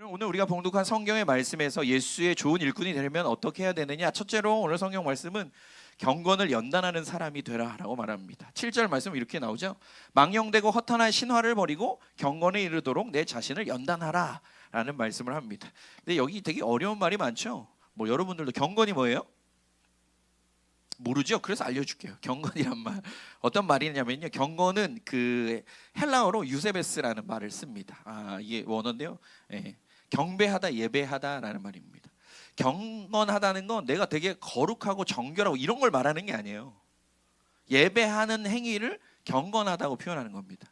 오늘 우리가 봉독한 성경의 말씀에서 예수의 좋은 일꾼이 되려면 어떻게 해야 되느냐? 첫째로 오늘 성경 말씀은 경건을 연단하는 사람이 되라라고 말합니다. 7절 말씀은 이렇게 나오죠. 망령되고 허탄한 신화를 버리고 경건에 이르도록 내 자신을 연단하라 라는 말씀을 합니다. 근데 여기 되게 어려운 말이 많죠. 뭐 여러분들도 경건이 뭐예요? 모르죠? 그래서 알려줄게요. 경건이란 말 어떤 말이냐면요, 경건은 그 헬라어로 유세베스라는 말을 씁니다. 이게 원어인데요. 경배하다, 예배하다라는 말입니다. 경건하다는 건 내가 되게 거룩하고 정결하고 이런 걸 말하는 게 아니에요. 예배하는 행위를 경건하다고 표현하는 겁니다.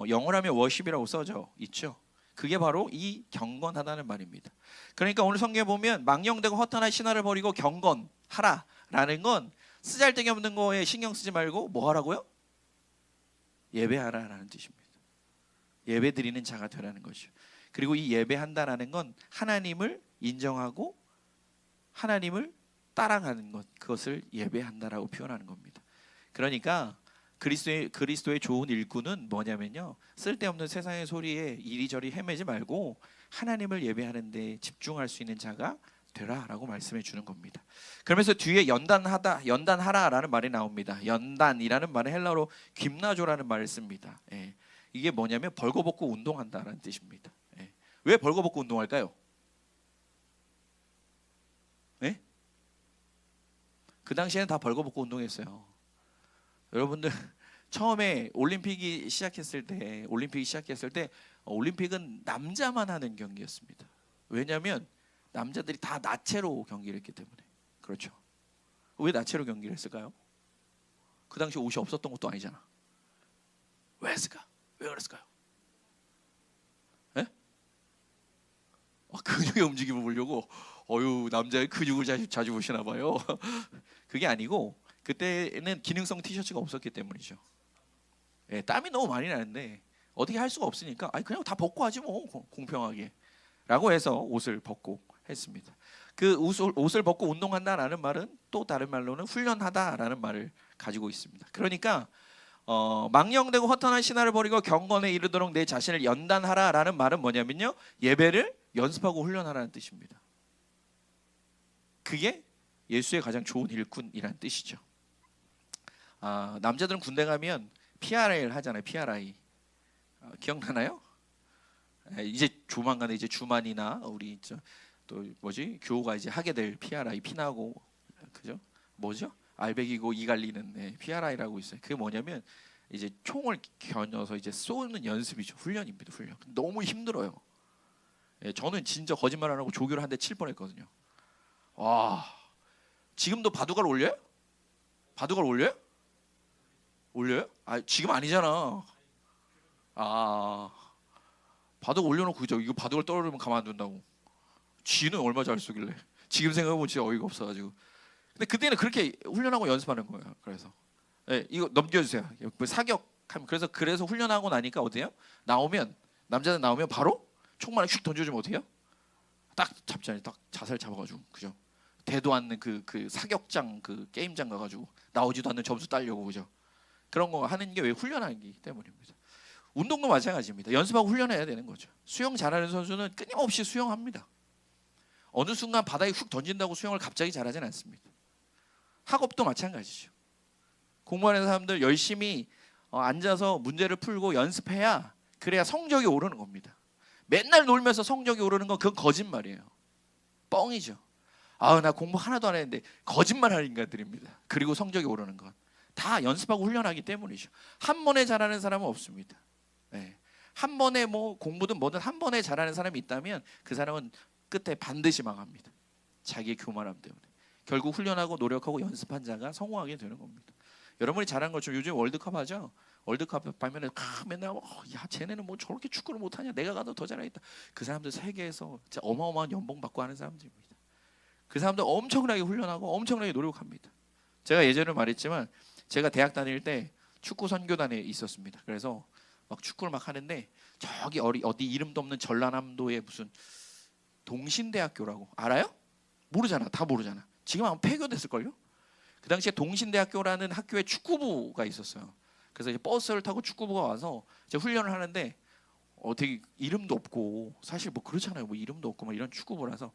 영어로 하면 워십이라고 써져 있죠. 그게 바로 이 경건하다는 말입니다. 그러니까 오늘 성경에 보면 망령되고 허탄한 신화를 버리고 경건하라라는 건 쓰잘데기 없는 거에 신경 쓰지 말고 뭐 하라고요? 예배하라라는 뜻입니다. 예배 드리는 자가 되라는 거죠. 그리고 이 예배한다라는 건 하나님을 인정하고 하나님을 따라가는 것, 그것을 예배한다라고 표현하는 겁니다. 그러니까 그리스도의 좋은 일꾼은 뭐냐면요, 쓸데없는 세상의 소리에 이리저리 헤매지 말고 하나님을 예배하는 데 집중할 수 있는 자가 되라라고 말씀해 주는 겁니다. 그러면서 뒤에 연단하라라는 말이 나옵니다. 연단이라는 말은 헬라어로 김나조라는 말을 씁니다. 이게 뭐냐면 벌거벗고 운동한다라는 뜻입니다. 왜 벌거벗고 운동할까요? 그 당시에는 다 벌거벗고 운동했어요. 여러분들 처음에 올림픽이 시작했을 때 올림픽은 남자만 하는 경기였습니다. 왜냐하면 남자들이 다 나체로 경기를 했기 때문에. 그렇죠. 왜 나체로 경기를 했을까요? 그 당시 옷이 없었던 것도 아니잖아. 왜 했을까? 왜 그랬을까요? 근육의 움직임을 보려고 남자의 근육을 자주 보시나 봐요. 그게 아니고 그때는 기능성 티셔츠가 없었기 때문이죠. 땀이 너무 많이 나는데 어떻게 할 수가 없으니까 그냥 다 벗고 하지 뭐, 공평하게 라고 해서 옷을 벗고 했습니다. 그 옷을 벗고 운동한다라는 말은 또 다른 말로는 훈련하다라는 말을 가지고 있습니다. 그러니까 망령되고 허탄한 신화를 버리고 경건에 이르도록 내 자신을 연단하라라는 말은 뭐냐면요, 예배를 연습하고 훈련하라는 뜻입니다. 그게 예수의 가장 좋은 일꾼이라는 뜻이죠. 남자들은 군대 가면 PRI를 하잖아요. PRI 기억나나요? 이제 조만간에 이제 주만이나 우리 또 교우가 이제 하게 될 PRI 피나고, 그죠? 뭐죠? 알배기고 이 갈리는 PRI라고 있어요. 그게 뭐냐면 이제 총을 겨눠서 이제 쏘는 연습이죠. 훈련입니다. 훈련. 너무 힘들어요. 저는 진짜 거짓말 안 하고 조교를 한 대 칠 뻔했거든요. 와, 지금도 바둑알 올려요? 바둑알 올려요? 올려요? 지금 아니잖아. 바둑 올려놓고, 그죠? 이거 바둑알 떨어지면 가만 안 둔다고. 쥐는 얼마 잘 쏘길래. 지금 생각해보면 진짜 어이가 없어가지고. 근데 그때는 그렇게 훈련하고 연습하는 거예요. 그래서 이거 넘겨주세요. 사격하면 그래서 훈련하고 나니까 어때요? 남자들 나오면 바로 총만 휙 던져주면 어때요? 딱 잡잖아요. 딱 자세를 잡아가지고, 그죠? 대도 않는 그 사격장, 그 게임장 가가지고 나오지도 않는 점수 따려고, 그죠? 그런 거 하는 게 왜 훈련하기 때문입니다. 운동도 마찬가지입니다. 연습하고 훈련해야 되는 거죠. 수영 잘하는 선수는 끊임없이 수영합니다. 어느 순간 바다에 훅 던진다고 수영을 갑자기 잘하진 않습니다. 학업도 마찬가지죠. 공부하는 사람들 열심히 앉아서 문제를 풀고 연습해야, 그래야 성적이 오르는 겁니다. 맨날 놀면서 성적이 오르는 건 그건 거짓말이에요. 뻥이죠. 나 공부 하나도 안 했는데, 거짓말하는 인간들입니다. 그리고 성적이 오르는 건 다 연습하고 훈련하기 때문이죠. 한 번에 잘하는 사람은 없습니다. 한 번에 공부든 뭐든 한 번에 잘하는 사람이 있다면 그 사람은 끝에 반드시 망합니다. 자기의 교만함 때문에. 결국 훈련하고 노력하고 연습한 자가 성공하게 되는 겁니다. 여러분이 잘하는 것처럼 요즘 월드컵 하죠. 월드컵 방면에 맨날 쟤네는 뭐 저렇게 축구를 못하냐, 내가 가도 더 잘하겠다. 그 사람들 세계에서 진짜 어마어마한 연봉 받고 하는 사람들입니다. 그 사람들 엄청나게 훈련하고 엄청나게 노력합니다. 제가 예전에 말했지만 제가 대학 다닐 때 축구 선교단에 있었습니다. 그래서 막 축구를 막 하는데, 저기 어디 이름도 없는 전라남도의 무슨 동신대학교라고 알아요? 모르잖아. 다 모르잖아. 지금 아마 폐교됐을걸요? 그 당시에 동신대학교라는 학교에 축구부가 있었어요. 그래서 이제 버스를 타고 축구부가 와서 이제 훈련을 하는데 되게 이름도 없고 사실 뭐 그렇잖아요. 뭐 이름도 없고 막 이런 축구부라서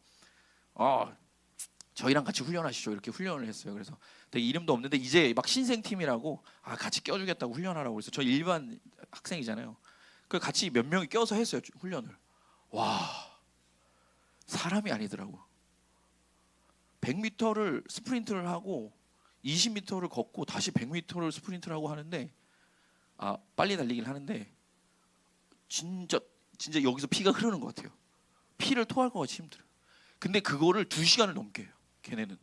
저희랑 같이 훈련하시죠 이렇게 훈련을 했어요. 그래서 되게 이름도 없는데 이제 막 신생팀이라고 같이 껴주겠다고 훈련하라고 그래서 저 일반 학생이잖아요. 그 같이 몇 명이 껴서 했어요 훈련을. 와 사람이 아니더라고. 100m를 스프린트를 하고 20m를 걷고 다시 100m를 스프린트를 하고 하는데 빨리 달리기를 하는데 진짜 여기서 피가 흐르는 것 같아요. 피를 토할 것 같이 힘들어요. 근데 그거를 2시간을 넘게 해요. 걔네는.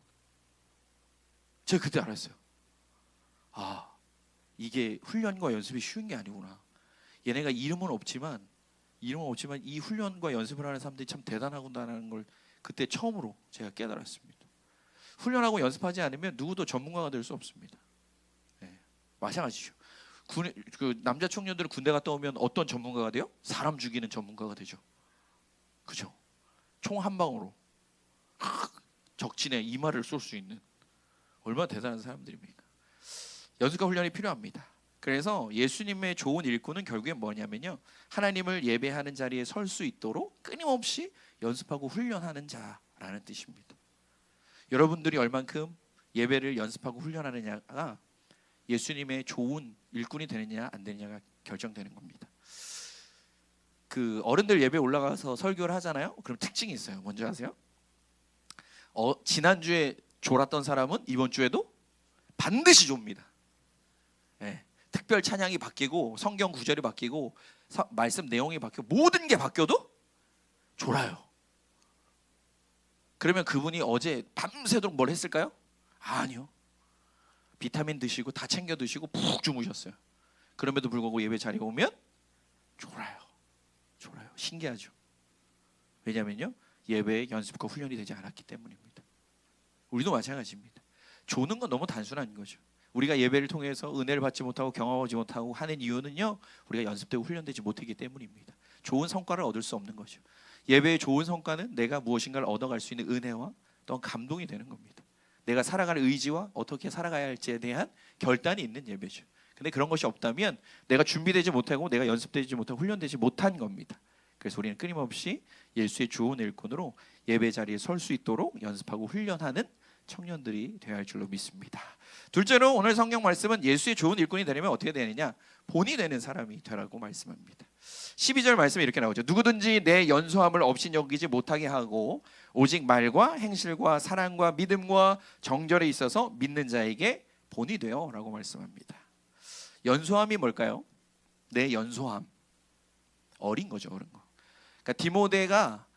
제가 그때 알았어요. 이게 훈련과 연습이 쉬운 게 아니구나. 얘네가 이름은 없지만 이 훈련과 연습을 하는 사람들이 참 대단하구나라는 걸 그때 처음으로 제가 깨달았습니다. 훈련하고 연습하지 않으면 누구도 전문가가 될 수 없습니다. 네, 마찬가지죠. 그 남자 청년들은 군대 갔다 오면 어떤 전문가가 돼요? 사람 죽이는 전문가가 되죠. 그죠? 총 한 방으로 적진에 이마를 쏠 수 있는 얼마나 대단한 사람들입니까? 연습과 훈련이 필요합니다. 그래서 예수님의 좋은 일꾼은 결국엔 뭐냐면요, 하나님을 예배하는 자리에 설 수 있도록 끊임없이 연습하고 훈련하는 자라는 뜻입니다. 여러분들이 얼만큼 예배를 연습하고 훈련하느냐가 예수님의 좋은 일꾼이 되느냐 안 되느냐가 결정되는 겁니다. 그 어른들 예배 올라가서 설교를 하잖아요. 그럼 특징이 있어요. 뭔지 아세요? 지난주에 졸았던 사람은 이번 주에도 반드시 좁니다. 네, 특별 찬양이 바뀌고 성경 구절이 바뀌고 말씀 내용이 바뀌고 모든 게 바뀌어도 졸아요. 그러면 그분이 어제 밤새도록 뭘 했을까요? 아니요. 비타민 드시고 다 챙겨 드시고 푹 주무셨어요. 그럼에도 불구하고 예배 자리에 오면 졸아요. 신기하죠. 왜냐면요, 예배의 연습과 훈련이 되지 않았기 때문입니다. 우리도 마찬가지입니다. 조는 건 너무 단순한 거죠. 우리가 예배를 통해서 은혜를 받지 못하고 경험하지 못하고 하는 이유는요, 우리가 연습되고 훈련되지 못하기 때문입니다. 좋은 성과를 얻을 수 없는 거죠. 예배의 좋은 성과는 내가 무엇인가를 얻어갈 수 있는 은혜와 또 감동이 되는 겁니다. 내가 살아가는 의지와 어떻게 살아가야 할지에 대한 결단이 있는 예배죠. 근데 그런 것이 없다면 내가 준비되지 못하고 내가 연습되지 못하고 훈련되지 못한 겁니다. 그래서 우리는 끊임없이 예수의 좋은 일꾼으로 예배 자리에 설 수 있도록 연습하고 훈련하는 청년들이 되어야 할 줄로 믿습니다. 둘째로 오늘 성경 말씀은 예수의 좋은 일꾼이 되려면 어떻게 되느냐, 본이 되는 사람이 되라고 말씀합니다. 12절 말씀에 이렇게 나오죠. 누구든지 내 연소함을 없이 여기지 못하게 하고 오직 말과 행실과 사랑과 믿음과 정절에 있어서 믿는 자에게 본이 되어 라고 말씀합니다. 연소함이 뭘까요? 내 연소함, 어린 거죠. 어린 거. 그러니까 디모데가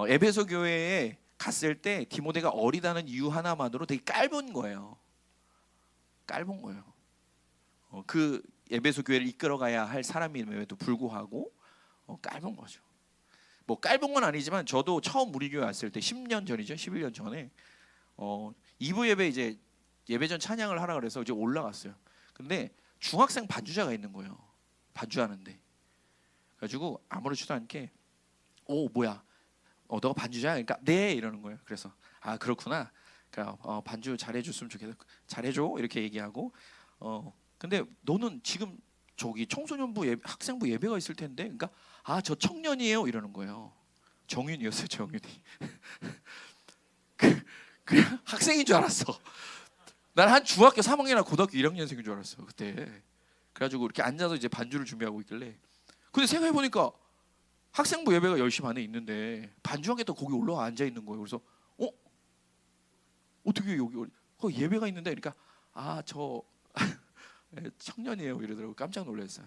에베소 교회에 갔을 때 디모데가 어리다는 이유 하나만으로 되게 깔본 거예요. 그 에베소 교회를 이끌어가야 할 사람임에도 불구하고 깔본 거죠. 뭐 깔본 건 아니지만 저도 처음 우리 교회 왔을 때 10년 전이죠. 11년 전에 2부 예배 이제 예배전 찬양을 하라 그래서 이제 올라갔어요. 근데 중학생 반주자가 있는 거예요. 반주하는데. 그래가지고 아무렇지도 않게 뭐야, 너가 반주자야? 그러니까 네 이러는 거예요. 그래서 그렇구나. 그러니까 반주 잘해줬으면 좋겠다. 잘해줘 이렇게 얘기하고 근데 너는 지금 저기 청소년부 학생부 예배가 있을 텐데, 그러니까 저 청년이에요 이러는 거예요. 정윤이었어요. 정윤이. 그냥 학생인 줄 알았어. 난 한 중학교 3학년이나 고등학교 1학년생인 줄 알았어 그때. 그래가지고 이렇게 앉아서 이제 반주를 준비하고 있길래, 근데 생각해 보니까 학생부 예배가 10시 반에 있는데 반주하게 또 거기 올라와 앉아 있는 거예요. 그래서 어떻게 여기 예배가 있는데, 그러니까 저 청년이에요 이러더라고. 깜짝 놀랐어요.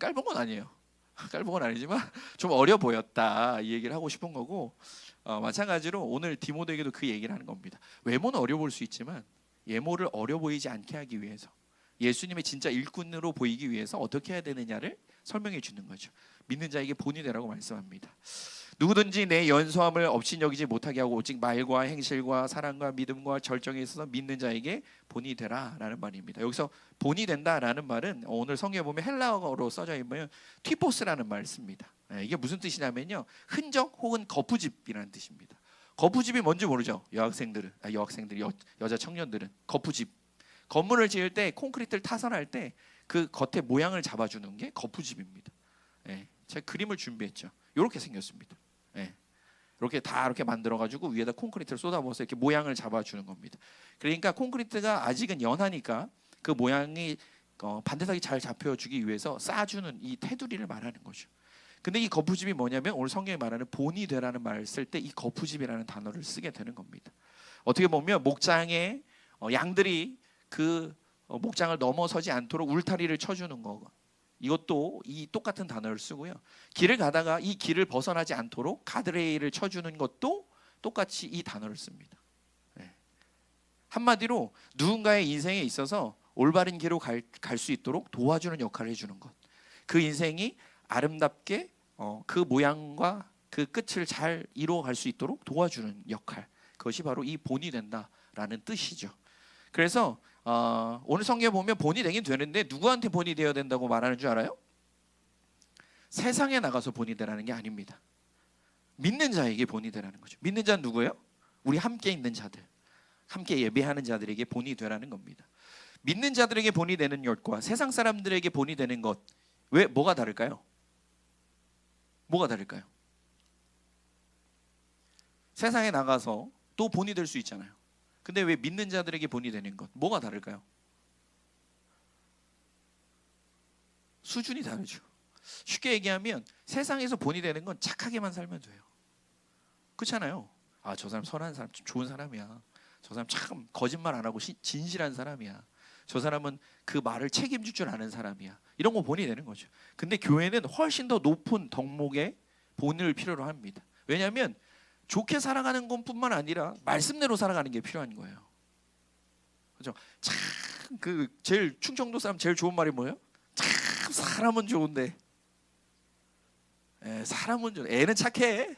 깔본 건 아니에요. 깔본 건 아니지만 좀 어려 보였다 이 얘기를 하고 싶은 거고, 마찬가지로 오늘 디모데에게도 그 얘기를 하는 겁니다. 외모는 어려 보일 수 있지만 예모를 어려 보이지 않게 하기 위해서, 예수님의 진짜 일꾼으로 보이기 위해서 어떻게 해야 되느냐를 설명해 주는 거죠. 믿는 자에게 본이 되라고 말씀합니다. 누구든지 내 연소함을 없이 여기지 못하게 하고 오직 말과 행실과 사랑과 믿음과 절정에 있어서 믿는 자에게 본이 되라라는 말입니다. 여기서 본이 된다라는 말은 오늘 성경에 보면 헬라어로 써져 있으면 티포스라는 말을 씁니다. 이게 무슨 뜻이냐면요, 흔적 혹은 거푸집이라는 뜻입니다. 거푸집이 뭔지 모르죠. 여자청년들은 거푸집. 건물을 지을 때 콘크리트를 타설할 때 그 겉에 모양을 잡아주는 게 거푸집입니다. 제가 그림을 준비했죠. 이렇게 생겼습니다. 예. 이렇게 다 이렇게 만들어가지고 위에다 콘크리트를 쏟아부어서 이렇게 모양을 잡아주는 겁니다. 그러니까 콘크리트가 아직은 연하니까 그 모양이 반듯하게 잘 잡혀주기 위해서 쌓아주는 이 테두리를 말하는 거죠. 근데 이 거푸집이 뭐냐면 오늘 성경이 말하는 본이 되라는 말을 쓸 때 이 거푸집이라는 단어를 쓰게 되는 겁니다. 어떻게 보면 목장에 양들이 그 목장을 넘어서지 않도록 울타리를 쳐주는 거, 이것도 이 똑같은 단어를 쓰고요. 길을 가다가 이 길을 벗어나지 않도록 가드레일을 쳐주는 것도 똑같이 이 단어를 씁니다. 한마디로 누군가의 인생에 있어서 올바른 길로 갈 수 있도록 도와주는 역할을 해주는 것, 그 인생이 아름답게 그 모양과 그 끝을 잘 이루어갈 수 있도록 도와주는 역할, 그것이 바로 이 본이 된다라는 뜻이죠. 그래서 오늘 성경에 보면 본이 되긴 되는데 누구한테 본이 되어야 된다고 말하는 줄 알아요? 세상에 나가서 본이 되라는 게 아닙니다. 믿는 자에게 본이 되라는 거죠. 믿는 자는 누구예요? 우리 함께 있는 자들, 함께 예배하는 자들에게 본이 되라는 겁니다. 믿는 자들에게 본이 되는 것과 세상 사람들에게 본이 되는 것, 뭐가 다를까요? 뭐가 다를까요? 세상에 나가서 또 본이 될 수 있잖아요. 근데 왜 믿는 자들에게 본이 되는 것, 뭐가 다를까요? 수준이 다르죠. 쉽게 얘기하면 세상에서 본이 되는 건 착하게만 살면 돼요. 그렇잖아요. 저 사람 선한 사람, 좋은 사람이야. 저 사람 참 거짓말 안 하고 진실한 사람이야. 저 사람은 그 말을 책임질 줄 아는 사람이야. 이런 거 본이 되는 거죠. 근데 교회는 훨씬 더 높은 덕목의 본을 필요로 합니다. 왜냐하면 좋게 살아가는 것뿐만 아니라 말씀대로 살아가는 게 필요한 거예요. 그렇죠? 참 그 제일 충청도 사람 제일 좋은 말이 뭐예요? 참 사람은 좋은데, 사람은 좋은, 애는 착해.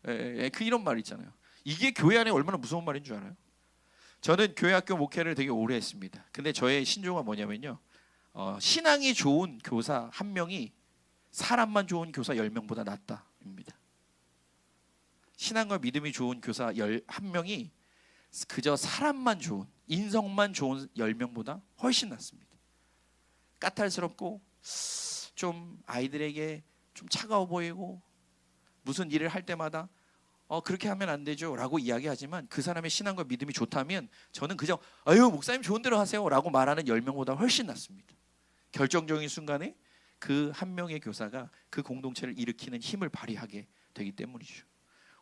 그 이런 말 있잖아요. 이게 교회 안에 얼마나 무서운 말인 줄 알아요? 저는 교회학교 목회를 되게 오래 했습니다. 근데 저의 신조가 뭐냐면요, 신앙이 좋은 교사 한 명이 사람만 좋은 교사 10명보다 낫다입니다. 신앙과 믿음이 좋은 교사 한 명이 그저 사람만 좋은, 인성만 좋은 10명보다 훨씬 낫습니다. 까탈스럽고 좀 아이들에게 좀 차가워 보이고 무슨 일을 할 때마다 그렇게 하면 안 되죠 라고 이야기하지만 그 사람의 신앙과 믿음이 좋다면 저는 그저 아유 목사님 좋은 대로 하세요 라고 말하는 10명보다 훨씬 낫습니다. 결정적인 순간에 그 한 명의 교사가 그 공동체를 일으키는 힘을 발휘하게 되기 때문이죠.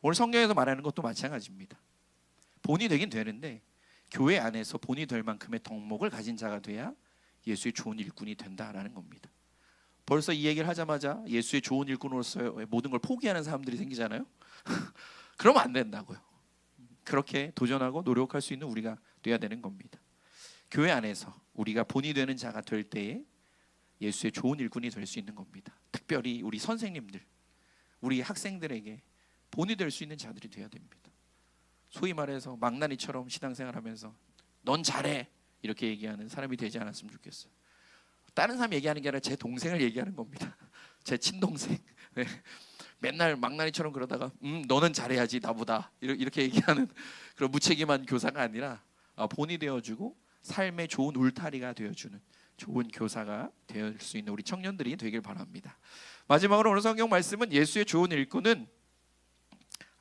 오늘 성경에서 말하는 것도 마찬가지입니다. 본이 되긴 되는데 교회 안에서 본이 될 만큼의 덕목을 가진 자가 돼야 예수의 좋은 일꾼이 된다라는 겁니다. 벌써 이 얘기를 하자마자 예수의 좋은 일꾼으로서 모든 걸 포기하는 사람들이 생기잖아요. 그러면 안 된다고요. 그렇게 도전하고 노력할 수 있는 우리가 돼야 되는 겁니다. 교회 안에서 우리가 본이 되는 자가 될 때에 예수의 좋은 일꾼이 될 수 있는 겁니다. 특별히 우리 선생님들, 우리 학생들에게 본이 될 수 있는 자들이 돼야 됩니다. 소위 말해서 망나니처럼 신앙생활하면서 넌 잘해 이렇게 얘기하는 사람이 되지 않았으면 좋겠어요. 다른 사람 얘기하는 게 아니라 제 동생을 얘기하는 겁니다. 제 친동생. 네. 맨날 망나니처럼 그러다가 너는 잘해야지 나보다 이렇게 얘기하는 그런 무책임한 교사가 아니라 본이 되어주고 삶의 좋은 울타리가 되어주는 좋은 교사가 될 수 있는 우리 청년들이 되길 바랍니다. 마지막으로 오늘 성경 말씀은 예수의 좋은 일꾼은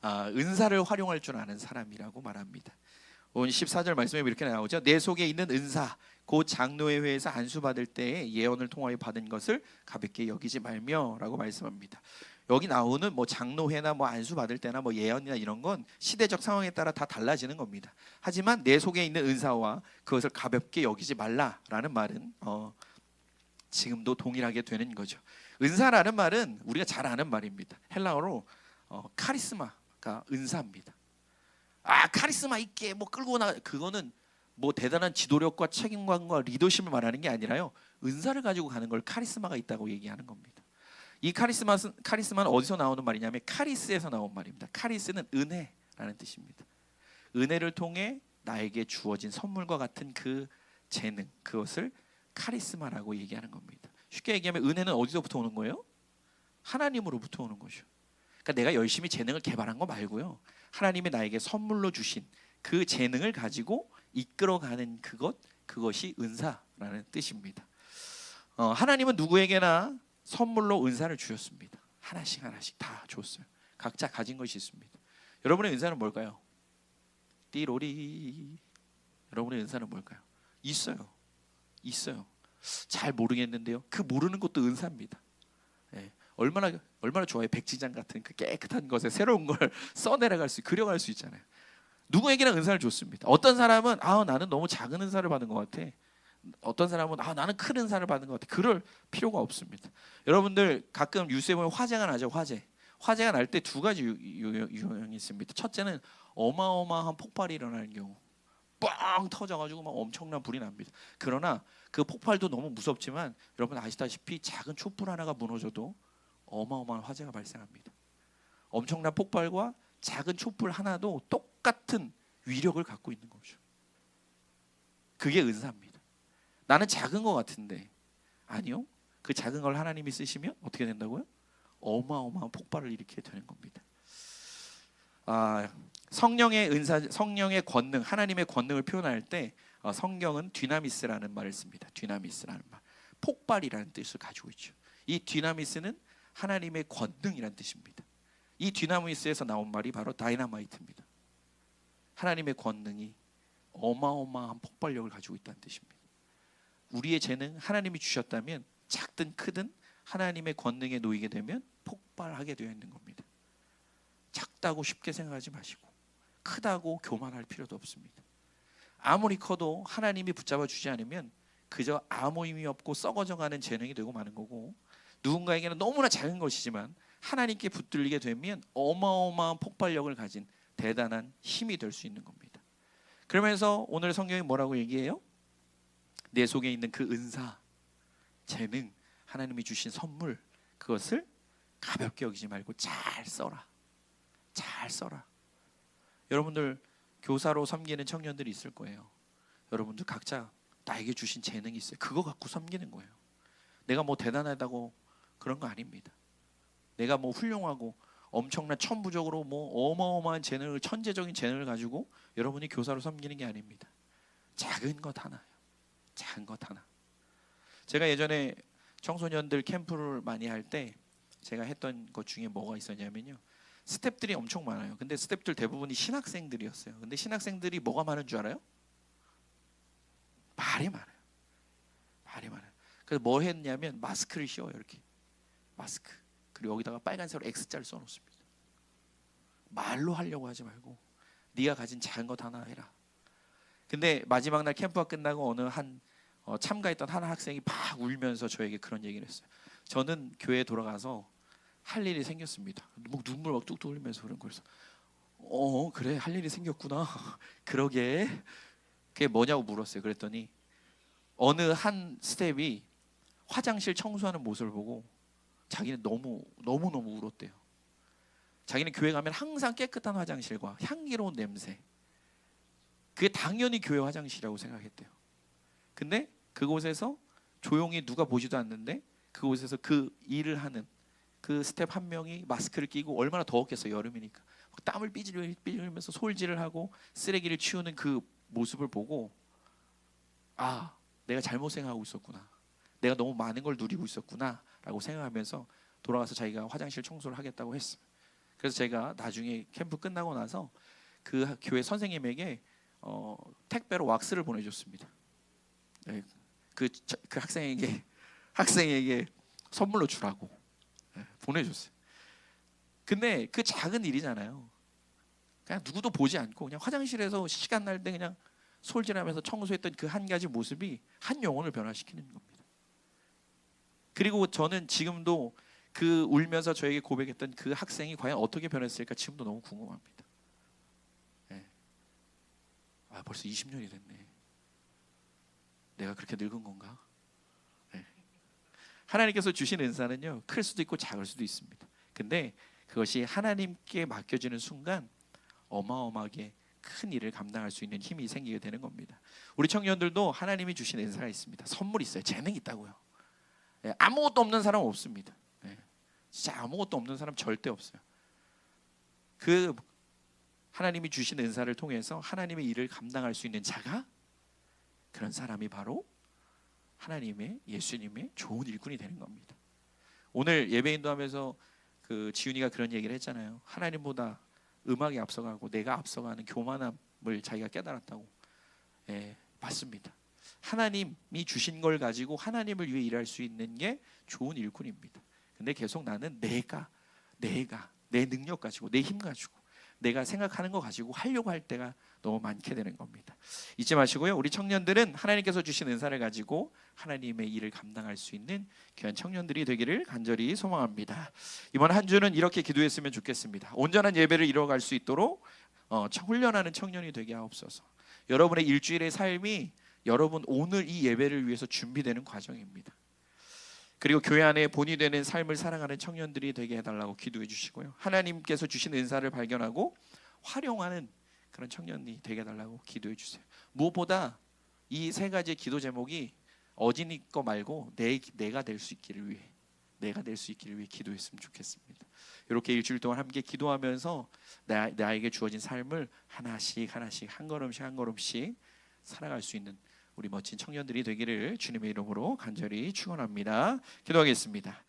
은사를 활용할 줄 아는 사람이라고 말합니다. 오늘 14절 말씀에 이렇게 나오죠. 내 속에 있는 은사 곧 장로의 회에서 안수받을 때에 예언을 통하여 받은 것을 가볍게 여기지 말며 라고 말씀합니다. 여기 나오는 장로회나 안수받을 때나 예언이나 이런 건 시대적 상황에 따라 다 달라지는 겁니다. 하지만 내 속에 있는 은사와 그것을 가볍게 여기지 말라라는 말은 지금도 동일하게 되는 거죠. 은사라는 말은 우리가 잘 아는 말입니다. 헬라어로 카리스마가 은사입니다. 카리스마 있게 끌고 나, 그거는 대단한 지도력과 책임감과 리더십을 말하는 게 아니라요, 은사를 가지고 가는 걸 카리스마가 있다고 얘기하는 겁니다. 이 카리스마는 어디서 나오는 말이냐면 카리스에서 나온 말입니다. 카리스는 은혜라는 뜻입니다. 은혜를 통해 나에게 주어진 선물과 같은 그 재능, 그것을 카리스마라고 얘기하는 겁니다. 쉽게 얘기하면 은혜는 어디서부터 오는 거예요? 하나님으로부터 오는 거죠. 그러니까 내가 열심히 재능을 개발한 거 말고요, 하나님이 나에게 선물로 주신 그 재능을 가지고 이끌어가는 그것이 은사라는 뜻입니다. 하나님은 누구에게나 선물로 은사를 주셨습니다. 하나씩 하나씩 다 줬어요. 각자 가진 것이 있습니다. 여러분의 은사는 뭘까요? 띠로리. 여러분의 은사는 뭘까요? 있어요. 있어요. 잘 모르겠는데요. 그 모르는 것도 은사입니다. 예. 얼마나 좋아요. 백지장 같은 그 깨끗한 것에 새로운 걸 써내려갈 수, 그려갈 수 있잖아요. 누구에게나 은사를 줬습니다. 어떤 사람은 나는 너무 작은 은사를 받은 것 같아. 어떤 사람은 나는 큰 은사를 받은 것 같아. 그럴 필요가 없습니다. 여러분들 가끔 뉴스에 보면 화재가 나죠. 화재가 날 때 두 가지 유형이 있습니다. 첫째는 어마어마한 폭발이 일어나는 경우, 빵 터져가지고 막 엄청난 불이 납니다. 그러나 그 폭발도 너무 무섭지만 여러분 아시다시피 작은 촛불 하나가 무너져도 어마어마한 화재가 발생합니다. 엄청난 폭발과 작은 촛불 하나도 똑같은 위력을 갖고 있는 거죠. 그게 은사입니다. 나는 작은 것 같은데 아니요. 그 작은 걸 하나님이 쓰시면 어떻게 된다고요? 어마어마한 폭발을 일으키게 되는 겁니다. 성령의 은사, 성령의 권능, 하나님의 권능을 표현할 때 성경은 디나미스라는 말을 씁니다. 디나미스라는 말, 폭발이라는 뜻을 가지고 있죠. 이 디나미스는 하나님의 권능이라는 뜻입니다. 이 디나미스에서 나온 말이 바로 다이너마이트입니다. 하나님의 권능이 어마어마한 폭발력을 가지고 있다는 뜻입니다. 우리의 재능 하나님이 주셨다면 작든 크든 하나님의 권능에 놓이게 되면 폭발하게 되어 있는 겁니다. 작다고 쉽게 생각하지 마시고 크다고 교만할 필요도 없습니다. 아무리 커도 하나님이 붙잡아 주지 않으면 그저 아무 의미 없고 썩어져가는 재능이 되고 마는 거고, 누군가에게는 너무나 작은 것이지만 하나님께 붙들리게 되면 어마어마한 폭발력을 가진 대단한 힘이 될 수 있는 겁니다. 그러면서 오늘 성경이 뭐라고 얘기해요? 내 속에 있는 그 은사, 재능, 하나님이 주신 선물, 그것을 가볍게 여기지 말고 잘 써라. 잘 써라. 여러분들 교사로 섬기는 청년들이 있을 거예요. 여러분들 각자 나에게 주신 재능이 있어요. 그거 갖고 섬기는 거예요. 내가 뭐 대단하다고 그런 거 아닙니다. 내가 뭐 훌륭하고 엄청난 천부적으로 뭐 어마어마한 재능을, 천재적인 재능을 가지고 여러분이 교사로 섬기는 게 아닙니다. 작은 것 하나요. 작은 것 하나. 제가 예전에 청소년들 캠프를 많이 할 때 제가 했던 것 중에 뭐가 있었냐면요, 스텝들이 엄청 많아요. 근데 스텝들 대부분이 신학생들이었어요. 근데 신학생들이 뭐가 많은 줄 알아요? 말이 많아요. 말이 많아요. 그래서 뭐 했냐면 마스크를 씌워요. 이렇게 마스크. 그리고 여기다가 빨간색으로 X자를 써놓습니다. 말로 하려고 하지 말고 네가 가진 작은 것 하나 해라. 근데 마지막 날 캠프가 끝나고 어느 참가했던 한 학생이 막 울면서 저에게 그런 얘기를 했어요. 저는 교회에 돌아가서 할 일이 생겼습니다. 뭐 눈물 막 뚝뚝 흘리면서 그런 거여서 그래 할 일이 생겼구나. 그러게. 그게 뭐냐고 물었어요. 그랬더니 어느 한 스텝이 화장실 청소하는 모습을 보고 자기는 너무 울었대요. 자기는 교회 가면 항상 깨끗한 화장실과 향기로운 냄새, 그게 당연히 교회 화장실이라고 생각했대요. 근데 그곳에서 조용히 누가 보지도 않는데 그곳에서 그 일을 하는 그 스텝 한 명이 마스크를 끼고, 얼마나 더웠겠어요. 여름이니까 땀을 삐질면서 솔질을 하고 쓰레기를 치우는 그 모습을 보고 내가 잘못 생각하고 있었구나, 내가 너무 많은 걸 누리고 있었구나 라고 생각하면서 돌아가서 자기가 화장실 청소를 하겠다고 했어요. 그래서 제가 나중에 캠프 끝나고 나서 그 교회 선생님에게 택배로 왁스를 보내줬습니다. 네, 그 학생에게 선물로 주라고 보내줬어요. 근데 그 작은 일이잖아요. 그냥 누구도 보지 않고 그냥 화장실에서 시간 날 때 그냥 솔질하면서 청소했던 그 한 가지 모습이 한 영혼을 변화시키는 겁니다. 그리고 저는 지금도 그 울면서 저에게 고백했던 그 학생이 과연 어떻게 변했을까 지금도 너무 궁금합니다. 네. 벌써 20년이 됐네. 내가 그렇게 늙은 건가? 네. 하나님께서 주신 은사는요, 클 수도 있고 작을 수도 있습니다. 근데 그것이 하나님께 맡겨지는 순간 어마어마하게 큰 일을 감당할 수 있는 힘이 생기게 되는 겁니다. 우리 청년들도 하나님이 주신 은사가 있습니다. 선물이 있어요. 재능이 있다고요. 네, 아무것도 없는 사람은 없습니다. 네, 진짜 아무것도 없는 사람 절대 없어요. 그 하나님이 주신 은사를 통해서 하나님의 일을 감당할 수 있는 자가, 그런 사람이 바로 하나님의, 예수님의 좋은 일꾼이 되는 겁니다. 오늘 예배인도 하면서 그 지훈이가 그런 얘기를 했잖아요. 하나님보다 음악이 앞서가고 내가 앞서가는 교만함을 자기가 깨달았다고. 예, 맞습니다. 하나님이 주신 걸 가지고 하나님을 위해 일할 수 있는 게 좋은 일꾼입니다. 근데 계속 나는 내가 내 능력 가지고 내 힘 가지고 내가 생각하는 거 가지고 하려고 할 때가 너무 많게 되는 겁니다. 잊지 마시고요. 우리 청년들은 하나님께서 주신 은사를 가지고 하나님의 일을 감당할 수 있는 귀한 청년들이 되기를 간절히 소망합니다. 이번 한 주는 이렇게 기도했으면 좋겠습니다. 온전한 예배를 이뤄갈 수 있도록 훈련하는 청년이 되게 하옵소서. 여러분의 일주일의 삶이 여러분 오늘 이 예배를 위해서 준비되는 과정입니다. 그리고 교회 안에 본이 되는 삶을 살아가는 청년들이 되게 해달라고 기도해 주시고요. 하나님께서 주신 은사를 발견하고 활용하는 그런 청년이 되게 해달라고 기도해 주세요. 무엇보다 이 세 가지의 기도 제목이 어진이 거 말고 내가 될 수 있기를 위해 기도했으면 좋겠습니다. 이렇게 일주일 동안 함께 기도하면서 나에게 주어진 삶을 하나씩 한 걸음씩 살아갈 수 있는 우리 멋진 청년들이 되기를 주님의 이름으로 간절히 축원합니다. 기도하겠습니다.